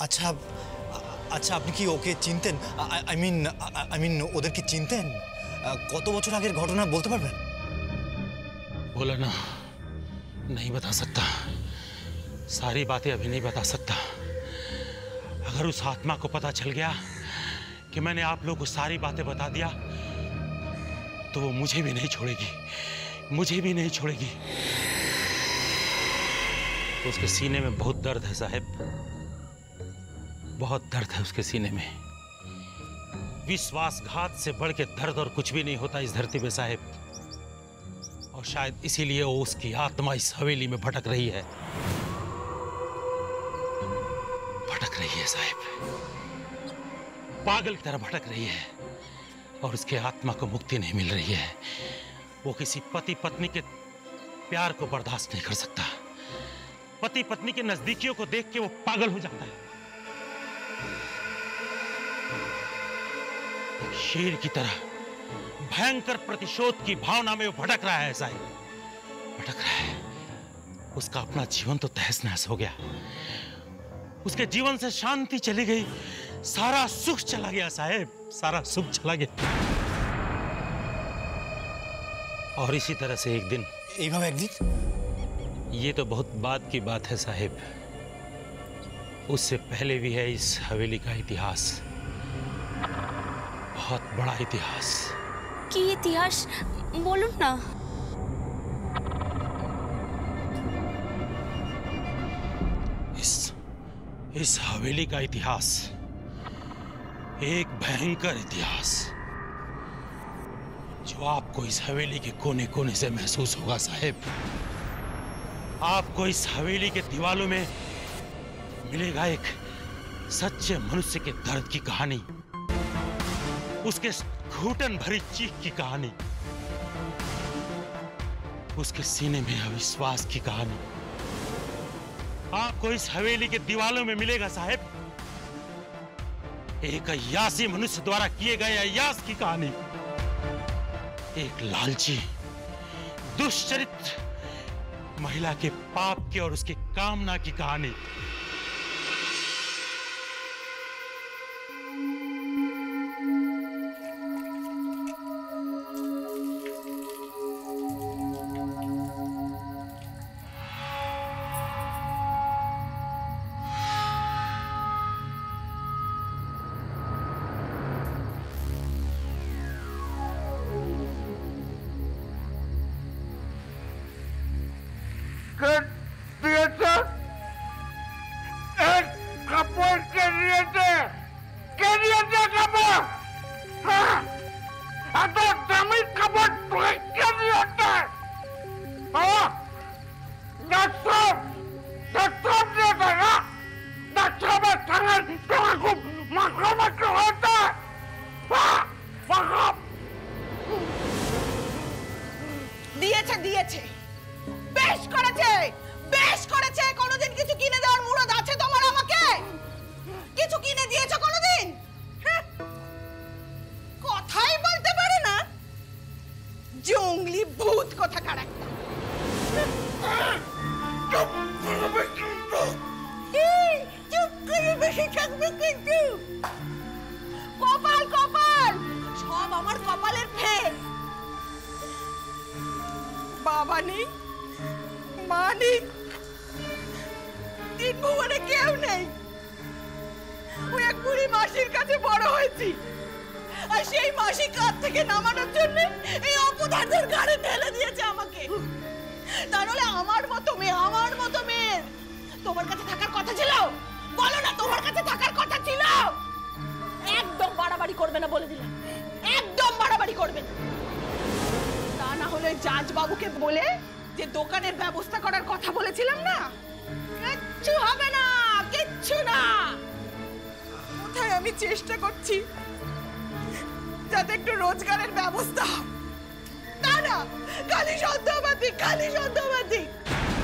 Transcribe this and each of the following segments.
আচ্ছা আচ্ছা, আপনি কি ওকে চিনতেন? আই মিন ওদের কি চিনতেন? কত বছর আগের ঘটনা বলতে পারবেন? बोला ना, नहीं बता सकता, सारी बातें अभी नहीं बता सकता। अगर उस आत्मा को पता चल गया कि मैंने आप लोगों को सारी बातें बता दिया तो वो मुझे भी नहीं छोड़ेगी, मुझे भी नहीं छोड़ेगी। उसके सीने में बहुत दर्द है साहब, बहुत दर्द है उसके सीने में। विश्वासघात से बढ़ के दर्द और कुछ भी नहीं होता इस धरती पे साहब। और शायद इसीलिए वो उसकी आत्मा इस हवेली में भटक रही है, भटक रही है साहब, पागल की तरह भटक रही है। और उसके आत्मा को मुक्ति नहीं मिल रही है। वो किसी पति पत्नी के प्यार को बर्दाश्त नहीं कर सकता। पति पत्नी के नजदीकियों को देख के वो पागल हो जाता है। शेर की तरह भयंकर प्रतिशोध की भावना में वो भटक रहा है साहब, भटक रहा है। उसका अपना जीवन तो तहस नहस हो गया, उसके जीवन से शांति चली गई, सारा सुख चला गया साहब, सारा सुख चला गया। और इसी तरह से एक दिन, एक दिन, ये तो बहुत बाद की बात है साहब, उससे पहले भी है इस हवेली का इतिहास, बहुत बड़ा इतिहास। কি ইতিহাস বলুন না। इस हवेली का इतिहास एक भयंकर इतिहास जो आपको इस हवेली के कोने कोने से महसूस होगा साहब। आपको इस हवेली के दीवालों में मिलेगा एक सच्चे मनुष्य के दर्द की कहानी, उसके घुटन भरी चीख की कहानी, उसके सीने में अविश्वास की कहानी। आपको इस हवेली के दीवालों में मिलेगा साहब एक अय्यासी मनुष्य द्वारा किए गए अय्यास की कहानी, एक लालची दुष्चरित महिला के पाप की और उसकी कामना की कहानी।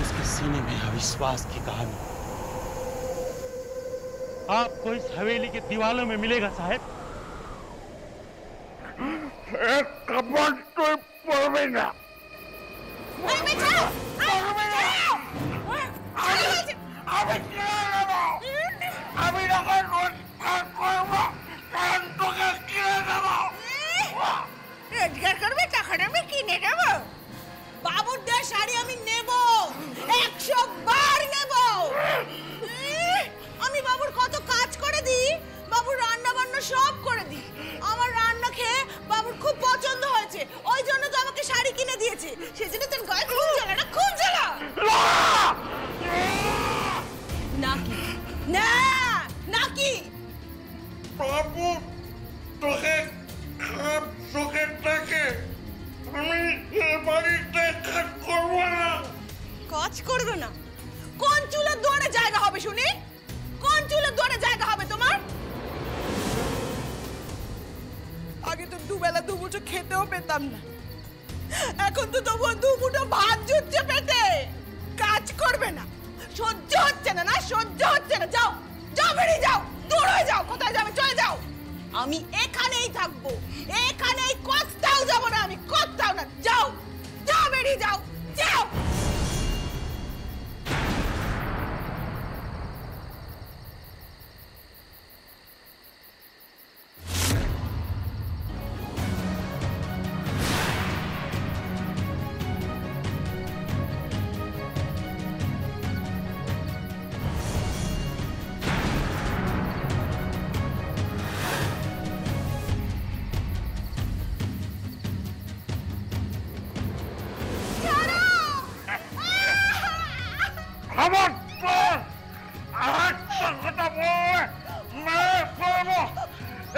उसके सीने में अविश्वास की कहानी आपको इस हवेली के दीवालों में मिलेगा साहब। एक कपट तो पड़ेगा। अभी কাজ করবে না? কোন চুলের দুয়ারে জায়গা হবে শুনি? কোন চুলের দুয়ারে জায়গা হবে তোমার? আগে তো দুবেলা দুমুঠো খেতেও পেতাম না, এখন তো তবুও দুমুঠো ভাত জুটছে পেটে। কাজ করবে না, সহ্য হচ্ছে না, না সহ্য হচ্ছে না। যাও যাও, বেরিয়ে যাও, দূর হয়ে যাও। কোথায় যাবে? চলে যাও। আমি এখানেই থাকবো, এখানেই, কোথাও যাবো না আমি, কোথাও না। যাও যাও, বেরিয়ে যাও, যাও। খবরদার আরেকটা কথা বলে মেরে ফেলবো।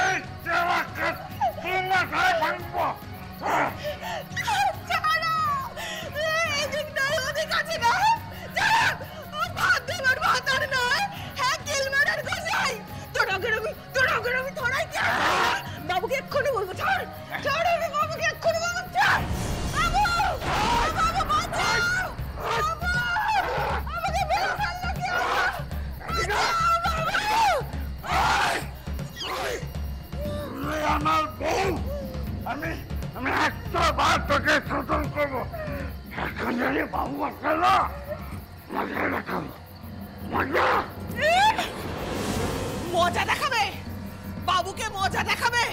এই চেলাকে মাথায় ভাঙবো। বাবুকে এক্ষুনি বলবো, ছাড় ছাড়, আমি বাবুকে এক্ষুনি বলবো, ছাড়। বাবু, বাবু বাঁচাও, বাবু, আমাকে মেরে ফেললো কেউ, বাঁচাও, বাবু। আমার বউ, আমি একটা বার তোকে শাসন করবো। এখন যদি বাবু আসে না, মজা দেখাবো, মজা। মজা দেখাবে? বাবুকে মজা দেখাবে?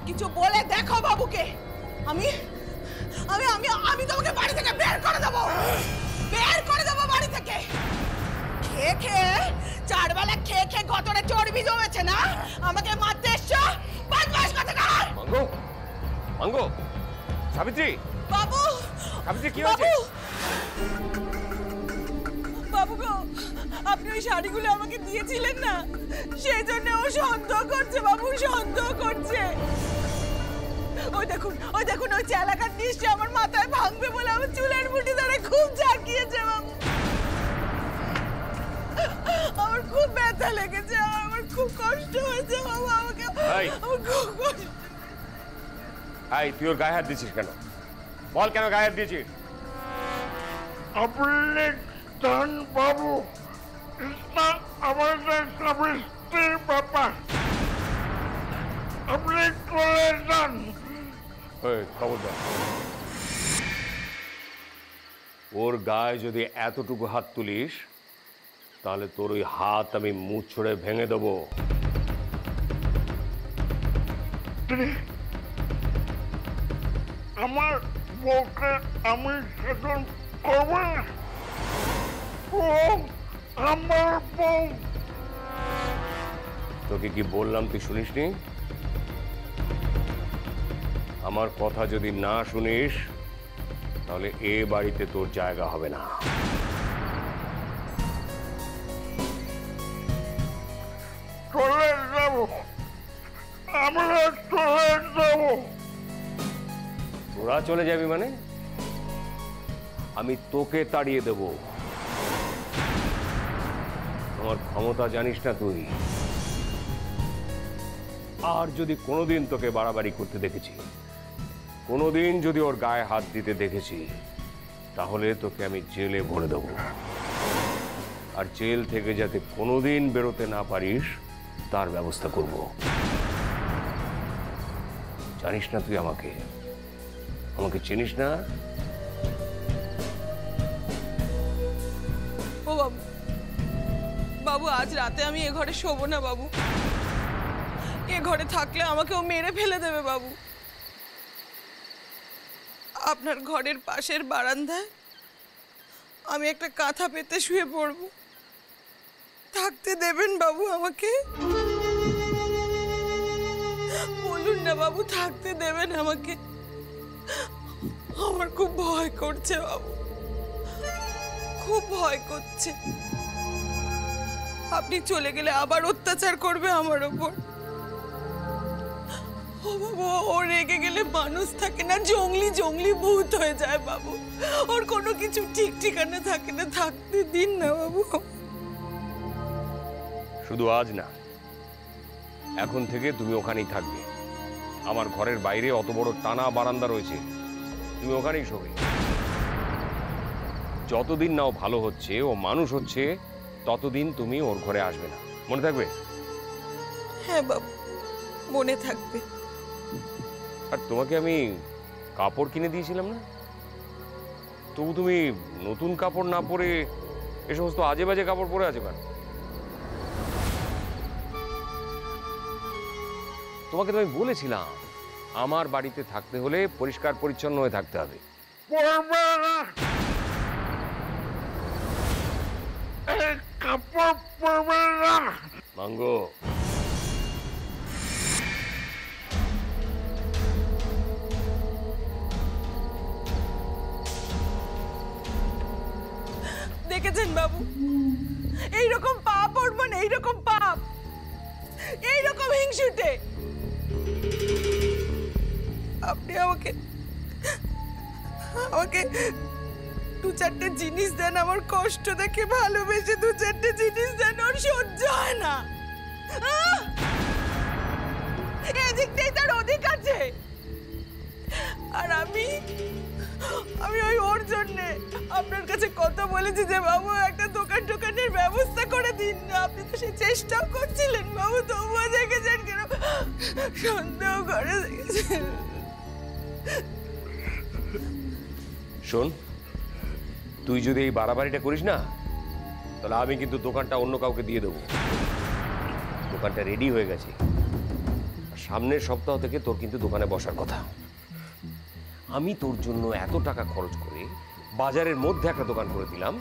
কিছু বলে দেখো বাবুকে। আমি আমি আমি আমি তোমাকে বাড়ি থেকে বের করে দেবো, বের করে দেবো বাড়ি থেকে। খেয়ে খেয়ে, চারবেলা খেয়ে খেয়ে গতরে চর্বি জমেছে না? আমাকে মারতে এসছো? বদমাশ কোথাকার! মাঙ্গো, মাঙ্গো, সাবিত্রী, বাবু, সাবিত্রী কি হয়েছে? বাবু গো, আপনি ওই শাড়িগুলো আমাকে দিয়েছিলেন না, সেই জন্য ও সন্দেহ করছে বাবু, সন্দেহ করছে। ওই দেখুন, ওই দেখুন, ওই চেলাকার নিশ্চয় আমার মাথায় ভাঙবে বলে আমার চুলের মুঠি ধরে খুব ঝাঁকিয়েছে বাবু। আমার খুব ব্যথা লেগেছে, আমার খুব কষ্ট হয়েছে বাবু, আমাকে আমার খুব কষ্ট। এই, তুই ওর গায়ে হাত দিয়েছিস কেন? বল, কেন গায়ে হাত দিয়েছিস? আপনি জান বাবু, এটা আমাদের স্বামীর ব্যাপার। আপনি চলে যান। খবরদার, ওর গায়ে যদি এতটুকু হাত তুলিস, তাহলে তোর ওই হাত আমি মুখ ছড়ে ভেঙে দেবো। আমার বউকে আমি শাসন করবো না। ও আমার বউ। তোকে কি বললাম, তুই শুনিসনি? আমার কথা যদি না শুনিস, তাহলে এ বাড়িতে তোর জায়গা হবে না। চলে যাব, আমরা চলে যাব। তোরা চলে যাবি মানে? আমি তোকে তাড়িয়ে দেব। আমার ক্ষমতা জানিস না তুই? আর যদি কোনোদিন তোকে বাড়াবাড়ি করতে দেখেছি, কোনোদিন যদি ওর গায়ে হাত দিতে দেখেছি, তাহলে তোকে আমি জেলে ভরে দেব। আর জেল থেকে যাতে কোনোদিন বেরোতে না পারিস, তার ব্যবস্থা করব। জানিস না তুই আমাকে? আমাকে চিনিস না? ও বাবু, বাবু আজ রাতে আমি এ ঘরে শোবো না বাবু। এ ঘরে থাকলে আমাকে ও মেরে ফেলে দেবে বাবু। আপনার ঘরের পাশের বারান্দায় আমি একটা কাঁথা পেতে শুয়ে পড়ব। থাকতে দেবেন বাবু আমাকে? বলুন না বাবু, থাকতে দেবেন আমাকে? আমার খুব ভয় করছে বাবু, খুব ভয় করছে। আপনি চলে গেলে আবার অত্যাচার করবে আমার ওপর। ও বাবু, ও রেগে গেলে মানুষ থাকে না, জঙ্গলি জঙ্গলি ভূত হয়ে যায় বাবু। ওর কোনো কিছু ঠিক ঠিকানা থাকে না, থাকতে দিন না বাবু। শুধু আজ না, এখন থেকে তুমি ওখানেই থাকবে। আমার ঘরের বাইরে অত বড় টানা বারান্দা রয়েছে, তুমি ওখানেই শোবে। যতদিন না ও ভালো হচ্ছে, ও মানুষ হচ্ছে, ততদিন তুমি ওর ঘরে আসবে না, মনে থাকবে? হ্যাঁ বাবু, মনে থাকবে। আর তোমাকে আমি কাপড় কিনে দিয়েছিলাম না, তবু তুমি নতুন কাপড় না পরে এ সমস্ত আজে বাজে কাপড় পরে আছো কেন? তোমাকে তো আমি বলেছিলাম আমার বাড়িতে থাকতে হলে পরিষ্কার পরিচ্ছন্ন হয়ে থাকতে হবে। পড়বে না, এই কাপড় পরবে না। মাঙ্গো, দেখেছেন বাবু, এইরকম পাপ ওর মনে, এইরকম পাপ, এইরকম হিংসুটে। আপনি আমাকে আমাকে দু চারটে জিনিস দেন, আমার কষ্ট দেখে ভালোবেসে দু চারটে জিনিস দেন, ওর সহ্য হয় না। এদিকটাই তার অধিক আছে। আর আমি ওই ওর জন্যে আপনার কাছে কত বলেছি যে বাবু একটা দোকানের ব্যবস্থা করে দিন না। আপনি তো সেই চেষ্টাও করছিলেন বাবু, তবুও দেখেছেন কেন সন্দেহ করে দেখেছেন। শোন, তুই যদি এই বাড়াবাড়িটা করিস না, তাহলে আমি কিন্তু দোকানটা অন্য কাউকে দিয়ে দেবো। দোকানটা রেডি হয়ে গেছে, সামনের সপ্তাহ থেকে তোর কিন্তু দোকানে বসার কথা। আমি তোর জন্য এত টাকা খরচ করে বাজারের মধ্যে একটা দোকান করে দিলাম,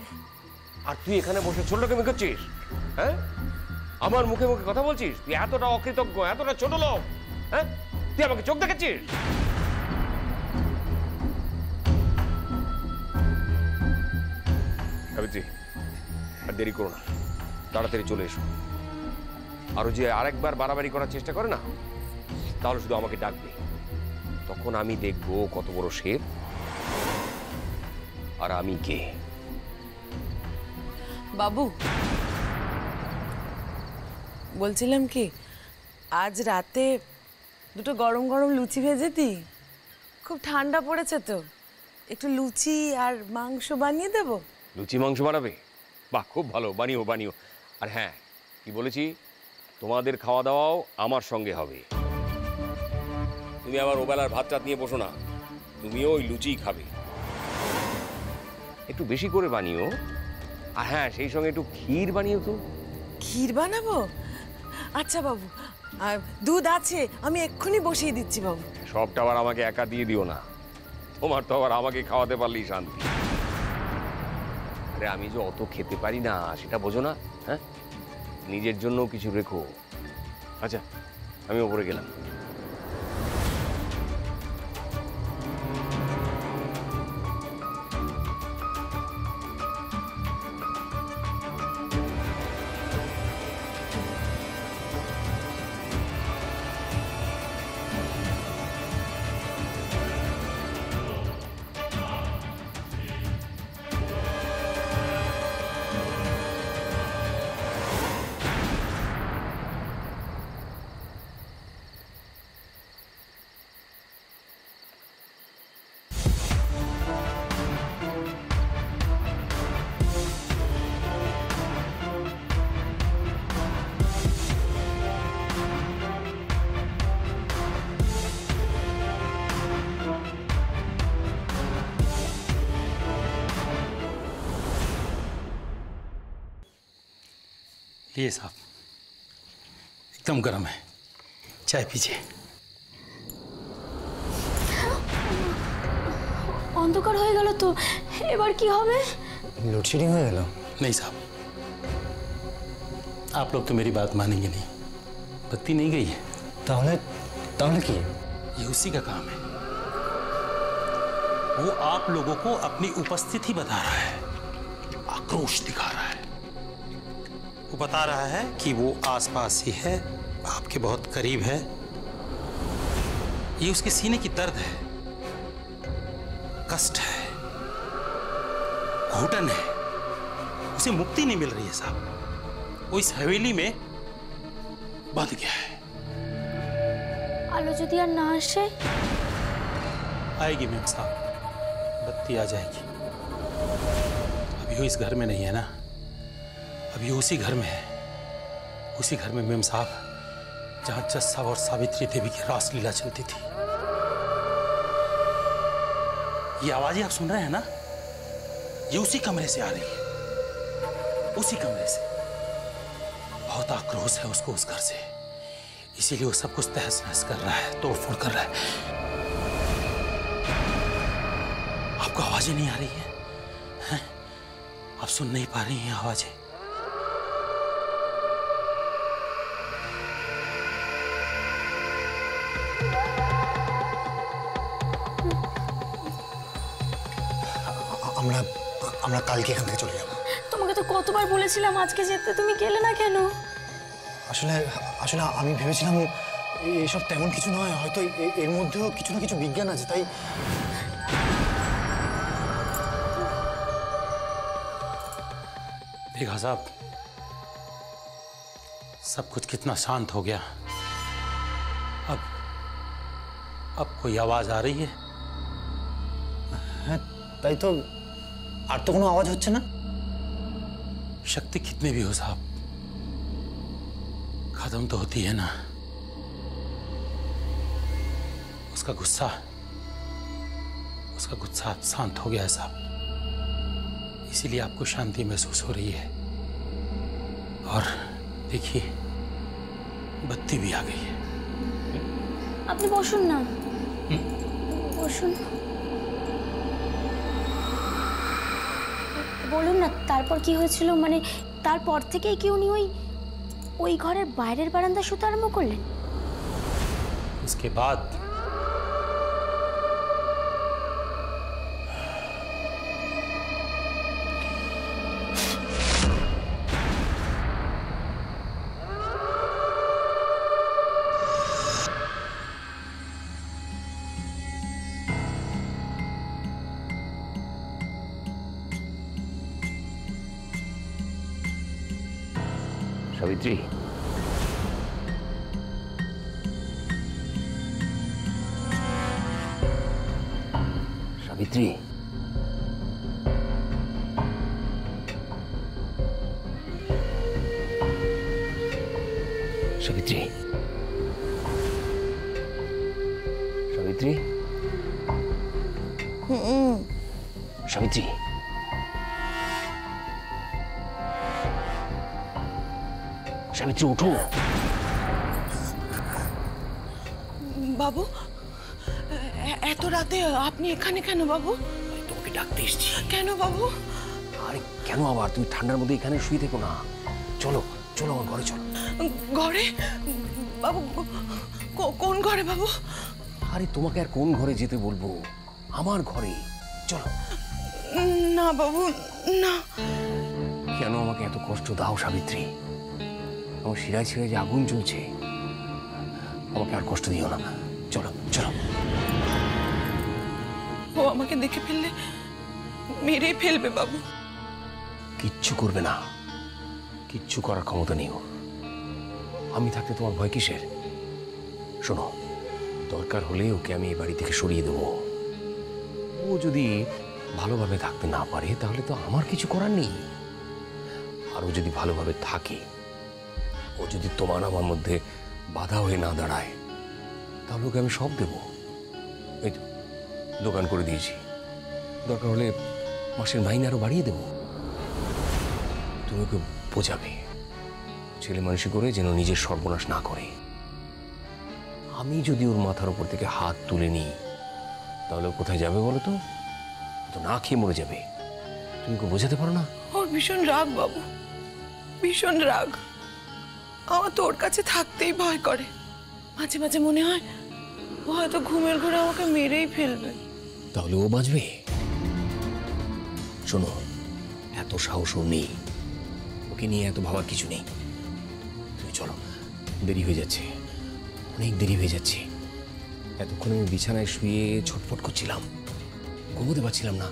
আর তুই এখানে বসে ছোট লোক করছিস? হ্যাঁ, আমার মুখে মুখে কথা বলছিস? তুই এতটা অকৃতজ্ঞ, এতটা ছোট লোক? হ্যাঁ, তুই আমাকে চোখ দেখাচ্ছিস? সাবিত্রী, আর দেরি করো না, তাড়াতাড়ি চলে এসো। আরো যে আরেকবার বাড়াবাড়ি করার চেষ্টা করে না, তাহলে শুধু আমাকে ডাকবে, তখন আমি দেখবো কত বড় শের আর আমি কে। বাবু, বলছিলাম কি, আজ রাতে দুটো গরম গরম লুচি ভেজে দি। খুব ঠান্ডা পড়েছে তো, একটু লুচি আর মাংস বানিয়ে দেবো। লুচি মাংস বানাবে? বাহ, খুব ভালো, বানিও বানিও। আর হ্যাঁ, কি বলেছি, তোমাদের খাওয়া দাওয়াও আমার সঙ্গে হবে। তুমি আবার ওবেলার ভাত টাত নিয়ে বসো না, তুমিও ওই লুচিই খাবে। একটু বেশি করে বানিও। আর হ্যাঁ, সেই সঙ্গে একটু ক্ষীর বানিও তো। ক্ষীর বানাবো? আচ্ছা বাবু, আর দুধ আছে, আমি এক্ষুনি বসিয়ে দিচ্ছি বাবু। সবটা আবার আমাকে একা দিয়ে দিও না, তোমার তো আবার আমাকে খাওয়াতে পারলেই শান্তি। আরে আমি যে অত খেতে পারি না সেটা বোঝো না? হ্যাঁ, নিজের জন্য কিছু রেখো। আচ্ছা, আমি ওপরে গেলাম। ये साहब, एकदम गर्म है, चाय पीजिए। অন্ধকার হয়ে গেল তো, এবার কি হবে? লোডশেডিং হয়ে গেল? नहीं साहब, आप लोग तो मेरी बात मानेंगे नहीं। बत्ती नहीं गई है। তাহলে কি? ये उसी का काम है। वो आप लोगों को अपनी उपस्थिति बता रहा है, आक्रोश दिखा रहा है। वो बता रहा है कि वो आसपास ही है, आपके बहुत करीब है, ये उसके सीने की दर्द है, कष्ट है, घुटन है। उसे मुक्ति नहीं मिल रही है साहब। वो इस हवेली में बंध गया है। আলো যদি আর না আসে? आएगी मैम साहब, बत्ती आ जाएगी। अभी वो इस घर में नहीं है ना, अभी वो उसी घर में है। उसी घर में मैम साहब जहां जस्सा और सावित्री देवी की रासलीला चलती थी। ये आवाजें आप सुन रहे हैं ना, ये उसी कमरे से आ रही है, उसी कमरे से। बहुत आक्रोश है उसको उस घर से, इसीलिए वो सब कुछ तहस नहस कर रहा है, तोड़फोड़ कर रहा है। आपको आवाजें नहीं आ रही हैं? आप सुन नहीं पा रही हैं आवाजें? আমরা আমরা কালকে এখান থেকে চলে যাব। তোমাকে তো কতবার বলেছিলাম আজকে যেতে, তুমি গেলে না কেন? আসলে আসলে আমি ভেবেছিলাম এসব তেমন কিছু নয়, হয়তো এর মধ্যেও কিছু না কিছু বিজ্ঞান আছে, তাই। देखा साहब, सब कुछ कितना शांत हो गया। अब कोई आवाज आ रही है? হ্যাঁ তাই তো, আর তো কোনো আওয়াজ হচ্ছে না। शक्ति कितनी भी हो साहब, खत्म तो होती है ना। उसका गुस्सा शांत हो गया है साहब, इसीलिए आपको शांति महसूस हो रही है। और देखिए, बत्ती भी आ गई है। আপনি বসুন না, বসুন। বলুন না তারপর কি হয়েছিল, মানে তারপর থেকেই কি উনি ওই ঘরের বাইরের বারান্দা শুতে আরম্ভ করলেন? उसके बाद সাবিত্রী, সাবিত্রী, সাবিত্রী, সাবিত্রী, সাবিত্রী, সাবিত্রী উঠো। বাবু, এত রাতে আপনি এখানে কেন বাবু? তোমাকে ডাকতে এসেছি। কেন বাবু? আরে কেন আবার? তুমি ঠান্ডার মধ্যে এখানে শুয়ে থেকো না। চলো চলো, আমার ঘরে চলো। ঘরে? বাবু কোন ঘরে বাবু? আরে তোমাকে আর কোন ঘরে যেতে বলবো? আমার ঘরে চলো। না বাবু না। কেন আমাকে এত কষ্ট দাও সাবিত্রী? আমার শিরায় শিরায় যে আগুন জ্বলছে, আমাকে আর কষ্ট দিও না। চলো চলো। ও আমাকে দেখে ফেললে মেরে ফেলবে বাবু। কিচ্ছু করবে না, কিচ্ছু করার ক্ষমতা নেই ওর। আমি থাকতে তোমার ভয় কিসের? শোনো, দরকার হলে ওকে আমি এই বাড়ি থেকে সরিয়ে দেবো। ও যদি ভালোভাবে থাকতে না পারে তাহলে তো আমার কিছু করার নেই। আর ও যদি ভালোভাবে থাকে, ও যদি তোমার আমার মধ্যে বাধা হয়ে না দাঁড়ায়, তাহলে ওকে আমি সব দেবো। এই তো দোকান করে দিয়েছি, দরকার হলে মাসের মাইনে আরো বাড়িয়ে দেবো। তুমি ওকে বোঝাবে ছেলে মানুষই করে যেন নিজের সর্বনাশ না করে। আমি যদি ওর মাথার উপর থেকে হাত তুলে নিই তাহলে ও কোথায় যাবে বলো তো? তো না খেয়ে মরে যাবে। তুমি ওকে বোঝাতে পারো না? ওর ভীষণ রাগ বাবু, ভীষণ রাগ। আমার তো ওর কাছে থাকতেই ভয় করে। মাঝে মাঝে মনে হয় ও হয়তো ঘুমের ঘরে আমাকে মেরেই ফেলবে। তাহলে ও বাঁচবে? শোনো, এত সাহস ওর নেই, ওকে নিয়ে এত ভাবার কিছু নেই। তুমি চলো, দেরি হয়ে যাচ্ছে, অনেক দেরি হয়ে যাচ্ছে। এতক্ষণ আমি বিছানায় শুয়ে ছটফট করছিলাম, ঘুমোতে পারছিলাম না।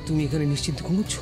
তুমি এখানে নিশ্চিন্তে ঘুমোচ্ছ?